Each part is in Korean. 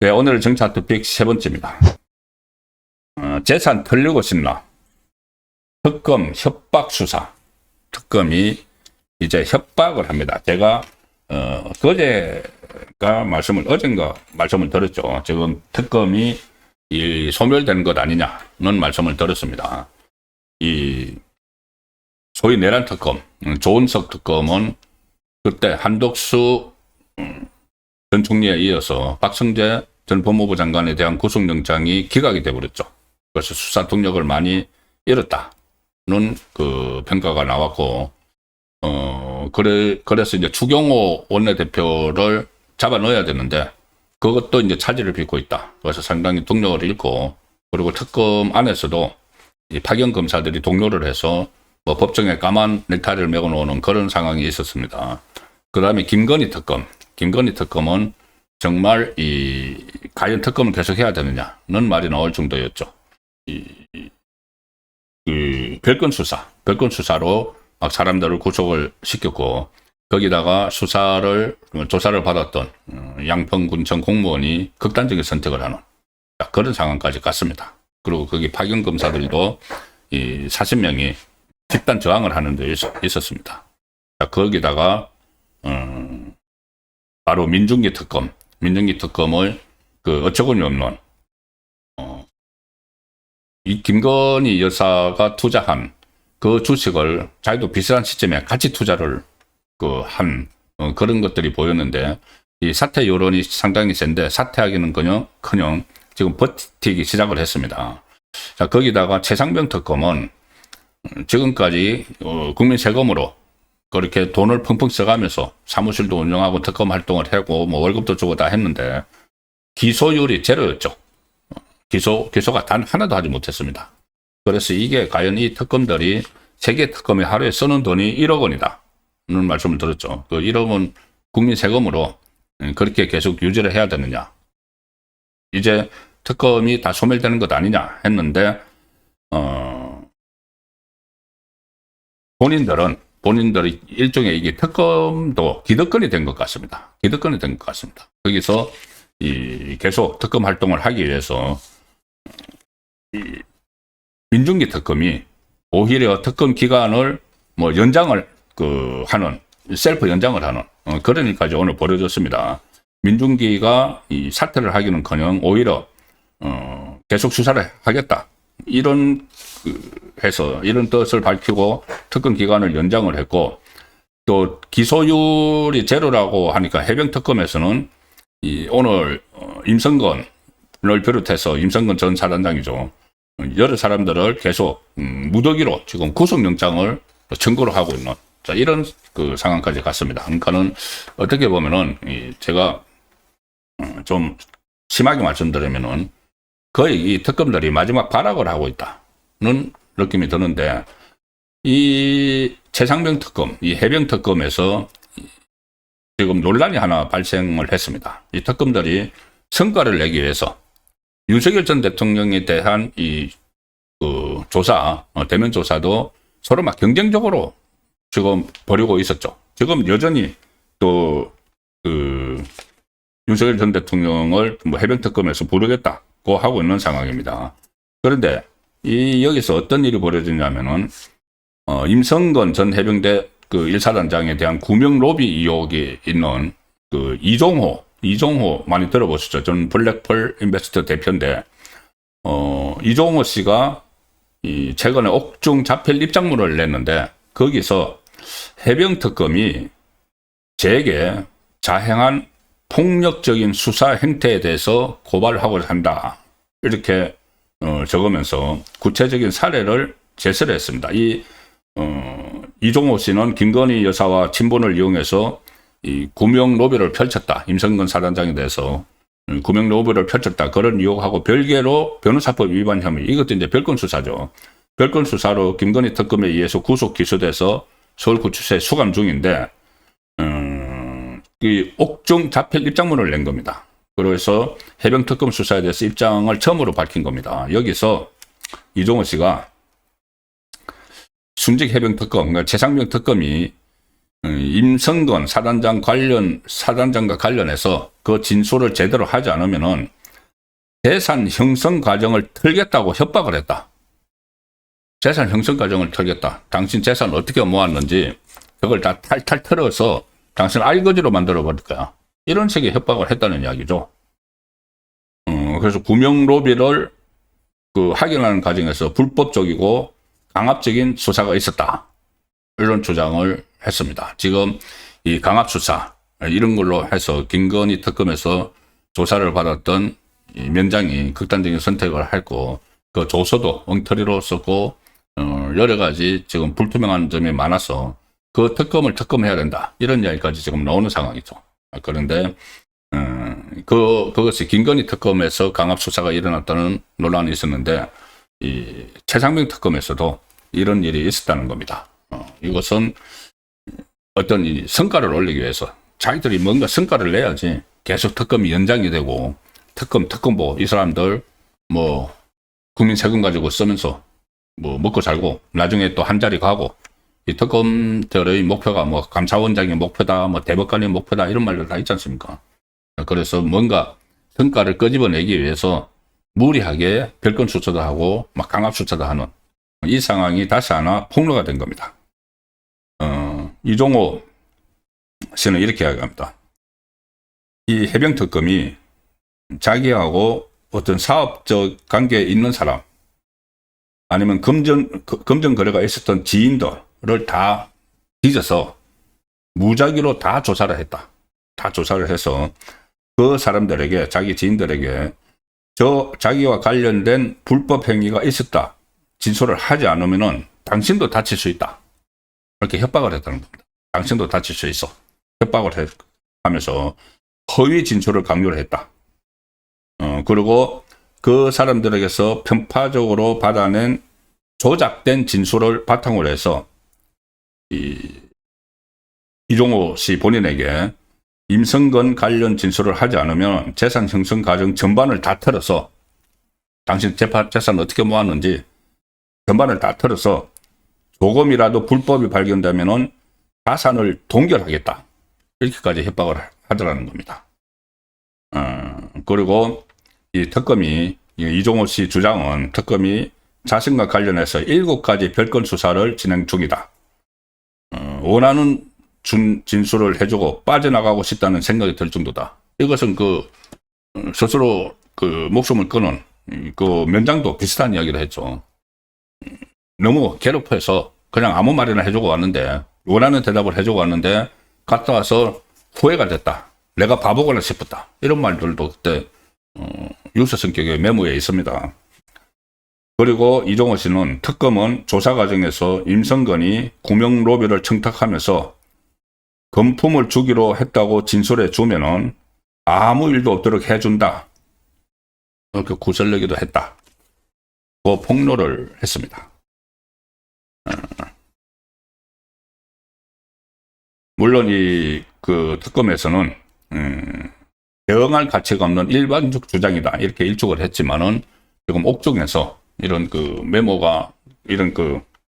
네, 오늘 정치 토픽 세 번째입니다. 재산 털리고 싶나? 특검 협박 수사. 특검이 이제 협박을 합니다. 제가 어젠가 말씀을 드렸죠. 지금 특검이 소멸되는 것 아니냐는 말씀을 드렸습니다. 이 소위 내란 특검, 조은석 특검은 그때 한덕수 전 총리에 이어서 박성재 전 법무부 장관에 대한 구속영장이 기각이 돼버렸죠. 그래서 수사 동력을 많이 잃었다는 그 평가가 나왔고, 그래서 이제 추경호 원내대표를 잡아 넣어야 되는데, 그것도 이제 차질을 빚고 있다. 그래서 상당히 동력을 잃고, 그리고 특검 안에서도 이 파견 검사들이 동료를 해서 뭐 법정에 까만 넥타이를 메고 노는 그런 상황이 있었습니다. 그 다음에 김건희 특검은 정말 과연 특검을 계속 해야 되느냐는 말이 나올 정도였죠. 별건 수사로 막 사람들을 구속을 시켰고, 거기다가 조사를 받았던 양평군청 공무원이 극단적인 선택을 하는 그런 상황까지 갔습니다. 그리고 거기 파견 검사들도 40명이 집단 저항을 하는 데 있었습니다. 거기다가 바로 민중기 특검을 어처구니 없는 이 김건희 여사가 투자한 그 주식을 자기도 비슷한 시점에 같이 투자를 한 그런 것들이 보였는데, 이 사퇴 여론이 상당히 센데 사퇴하기는커녕 지금 버티기 시작을 했습니다. 자, 거기다가 최상병 특검은 지금까지 국민 세금으로 그렇게 돈을 펑펑 써가면서 사무실도 운영하고 특검 활동을 하고 뭐 월급도 주고 다 했는데 기소율이 제로였죠. 기소가 단 하나도 하지 못했습니다. 그래서 이게 과연 이 특검들이 세계 특검이 하루에 쓰는 돈이 1억 원이다는 말씀을 들었죠. 그 1억은 국민 세금으로 그렇게 계속 유지를 해야 되느냐. 이제 특검이 다 소멸되는 것 아니냐 했는데, 본인들이 일종의 이게 특검도 기득권이 된 것 같습니다. 거기서 계속 특검 활동을 하기 위해서 민중기 특검이 오히려 특검 기간을 연장을 하는 셀프 연장을 하는 그런 일까지 오늘 벌어졌습니다. 민중기가 사퇴를 하기는커녕 오히려 계속 수사를 하겠다. 이런 뜻을 밝히고 특검 기간을 연장을 했고, 또 기소율이 제로라고 하니까 해병특검에서는 오늘 임성건을 비롯해서 임성건 전 사단장이죠. 여러 사람들을 계속 무더기로 지금 구속영장을 청구를 하고 있는 이런 상황까지 갔습니다. 그러니까는 어떻게 보면은 제가 좀 심하게 말씀드리면은 거의 이 특검들이 마지막 발악을 하고 있다는 느낌이 드는데, 이 최상병 특검, 이 해병 특검에서 지금 논란이 하나 발생을 했습니다. 이 특검들이 성과를 내기 위해서 윤석열 전 대통령에 대한 조사, 대면 조사도 서로 막 경쟁적으로 지금 벌이고 있었죠. 지금 여전히 또 윤석열 전 대통령을 해병 특검에서 부르겠다고 하고 있는 상황입니다. 그런데 여기서 어떤 일이 벌어지냐면은 임성건 전 해병대 1사단장에 대한 구명 로비 의혹이 있는 이종호 많이 들어보셨죠? 전 블랙펄 인베스터 대표인데, 이종호 씨가 최근에 옥중 자필 입장문을 냈는데, 거기서 해병 특검이 제게 자행한 폭력적인 수사 행태에 대해서 고발을 하고 한다. 이렇게 적으면서 구체적인 사례를 제시를 했습니다. 이종호 씨는 김건희 여사와 친분을 이용해서 구명 로비를 펼쳤다. 임성근 사단장에 대해서 구명 로비를 펼쳤다. 그런 의혹하고 별개로 변호사법 위반 혐의. 이것도 이제 별건 수사죠. 별건 수사로 김건희 특검에 의해서 구속 기소돼서 서울구치소에 수감 중인데, 옥중 자필 입장문을 낸 겁니다. 그래서 해병특검 수사에 대해서 입장을 처음으로 밝힌 겁니다. 여기서 이종호 씨가 순직 해병 특검, 그러니까 최상병 특검이 임성건 사단장과 관련해서 그 진술을 제대로 하지 않으면은 재산 형성 과정을 털겠다고 협박을 했다. 재산 형성 과정을 털겠다. 당신 재산 어떻게 모았는지 그걸 다 탈탈 털어서 당신 알거지로 만들어 버릴 거야. 이런 식의 협박을 했다는 이야기죠. 그래서 구명 로비를 확인하는 과정에서 불법적이고 강압적인 수사가 있었다. 이런 주장을 했습니다. 지금 이 강압 수사 이런 걸로 해서 김건희 특검에서 조사를 받았던 이 면장이 극단적인 선택을 했고 그 조서도 엉터리로 썼고 여러 가지 지금 불투명한 점이 많아서 그 특검을 특검해야 된다. 이런 이야기까지 지금 나오는 상황이죠. 그런데 그것이 김건희 특검에서 강압 수사가 일어났다는 논란이 있었는데 이 최상병 특검에서도 이런 일이 있었다는 겁니다. 이것은 어떤 이 성과를 올리기 위해서 자기들이 뭔가 성과를 내야지 계속 특검이 연장이 되고 특검보 이 사람들 뭐 국민 세금 가지고 쓰면서 뭐 먹고 살고 나중에 또 한 자리 가고 이 특검들의 목표가 뭐 감사원장의 목표다 뭐 대법관의 목표다 이런 말들 다 있지 않습니까? 그래서 뭔가 성과를 끄집어내기 위해서 무리하게 별건 수사도 하고 막 강압 수사도 하는 이 상황이 다시 하나 폭로가 된 겁니다. 이종호 씨는 이렇게 이야기합니다. 이 해병특검이 자기하고 어떤 사업적 관계에 있는 사람 아니면 금전 거래가 있었던 지인들을 다 뒤져서 무작위로 다 조사를 했다. 다 조사를 해서 그 사람들에게 자기 지인들에게 자기와 관련된 불법 행위가 있었다. 진술을 하지 않으면은 당신도 다칠 수 있다. 그렇게 협박을 했다는 겁니다. 당신도 다칠 수 있어. 협박을 하면서 허위 진술을 강요를 했다. 그리고 그 사람들에게서 편파적으로 받아낸 조작된 진술을 바탕으로 해서 이종호 씨 본인에게 임성건 관련 진술을 하지 않으면 재산 형성 과정 전반을 다 털어서 당신 재산 어떻게 모았는지 전반을 다 털어서 조금이라도 불법이 발견되면은 자산을 동결하겠다. 이렇게까지 협박을 하더라는 겁니다. 그리고 이 특검이 이종호 씨 주장은 특검이 자신과 관련해서 7가지 별건 수사를 진행 중이다. 원하는 진술을 해주고 빠져나가고 싶다는 생각이 들 정도다. 이것은 스스로 목숨을 끊은 그 면장도 비슷한 이야기를 했죠. 너무 괴롭혀서 그냥 아무 말이나 해주고 왔는데 원하는 대답을 해주고 왔는데 갔다 와서 후회가 됐다. 내가 바보거나 싶었다. 이런 말들도 그때 유서 성격의 메모에 있습니다. 그리고 이종호 씨는 특검은 조사 과정에서 임성건이 구명 로비를 청탁하면서 금품을 주기로 했다고 진술해 주면은 아무 일도 없도록 해준다. 이렇게 구설내기도 했다. 그 폭로를 했습니다. 물론 그 특검에서는 대응할 가치가 없는 일반적 주장이다 이렇게 일축을 했지만은 지금 옥중에서 이런 메모가 이런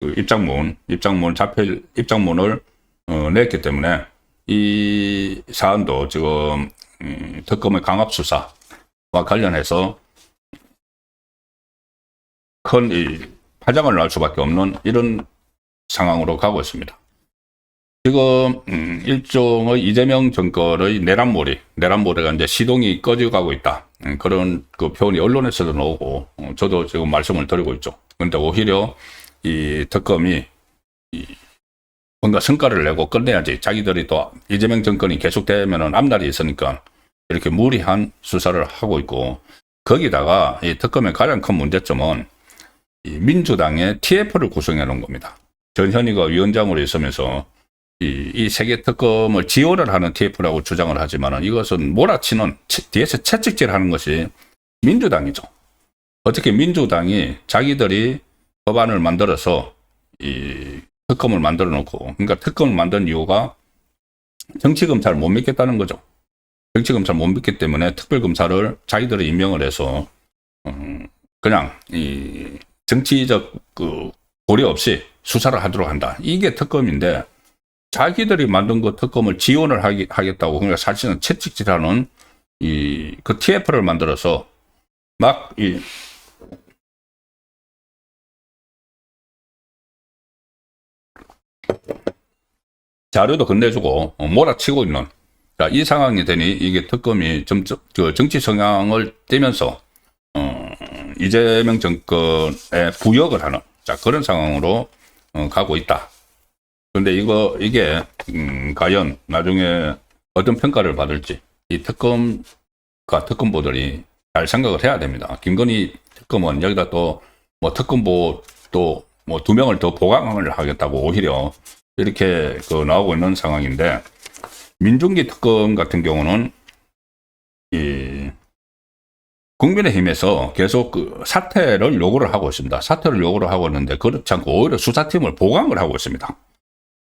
입장문을 냈기 때문에 이 사안도 지금 특검의 강압 수사와 관련해서 큰 파장을 날 수밖에 없는 이런 상황으로 가고 있습니다. 지금 일종의 이재명 정권의 내란몰이가 이제 시동이 꺼져가고 있다. 그런 표현이 언론에서도 나오고 저도 지금 말씀을 드리고 있죠. 그런데 오히려 이 특검이 뭔가 성과를 내고 끝내야지. 자기들이 또 이재명 정권이 계속되면은 앞날이 있으니까 이렇게 무리한 수사를 하고 있고, 거기다가 이 특검의 가장 큰 문제점은 이 민주당의 TF를 구성해 놓은 겁니다. 전현희가 위원장으로 있으면서 이 세계 특검을 지원을 하는 TF라고 주장을 하지만 이것은 몰아치는 뒤에서 채찍질 하는 것이 민주당이죠. 어떻게 민주당이 자기들이 법안을 만들어서 이 특검을 만들어 놓고, 그러니까 특검을 만든 이유가 정치검찰을 못 믿겠다는 거죠. 정치검찰 못 믿기 때문에 특별검사를 자기들이 임명을 해서 그냥 이 정치적 고려 없이 수사를 하도록 한다. 이게 특검인데 자기들이 만든 그 특검을 지원을 하겠다고 그러니까 사실은 채찍질하는 그 TF를 만들어서 막 자료도 건네주고 몰아치고 있는 이 상황이 되니 이게 특검이 점점 그 정치 성향을 띠면서 이재명 정권에 부역을 하는 그런 상황으로 가고 있다. 그런데 이게 과연 나중에 어떤 평가를 받을지 이 특검과 특검보들이 잘 생각을 해야 됩니다. 김건희 특검은 여기다 또 뭐 특검보 또 뭐 2명을 더 보강을 하겠다고 오히려 이렇게 나오고 있는 상황인데, 민중기 특검 같은 경우는 국민의힘에서 계속 그 사퇴를 요구를 하고 있습니다. 사퇴를 요구를 하고 있는데 그렇지 않고 오히려 수사팀을 보강을 하고 있습니다.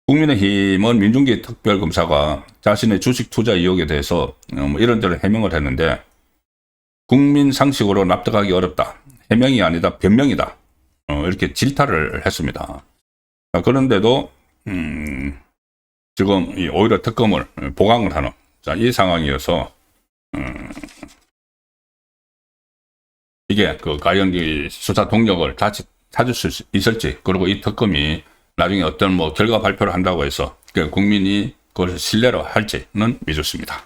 국민의힘은 민중기 특별검사가 자신의 주식 투자 의혹에 대해서 이런저런 해명을 했는데 국민 상식으로 납득하기 어렵다. 해명이 아니다. 변명이다. 이렇게 질타를 했습니다. 그런데도 지금 오히려 특검을 보강을 하는 이 상황이어서 이게 과연 이 수사 동력을 다시 찾을 수 있을지, 그리고 이 특검이 나중에 어떤 뭐 결과 발표를 한다고 해서 국민이 그걸 신뢰로 할지는 미졌습니다.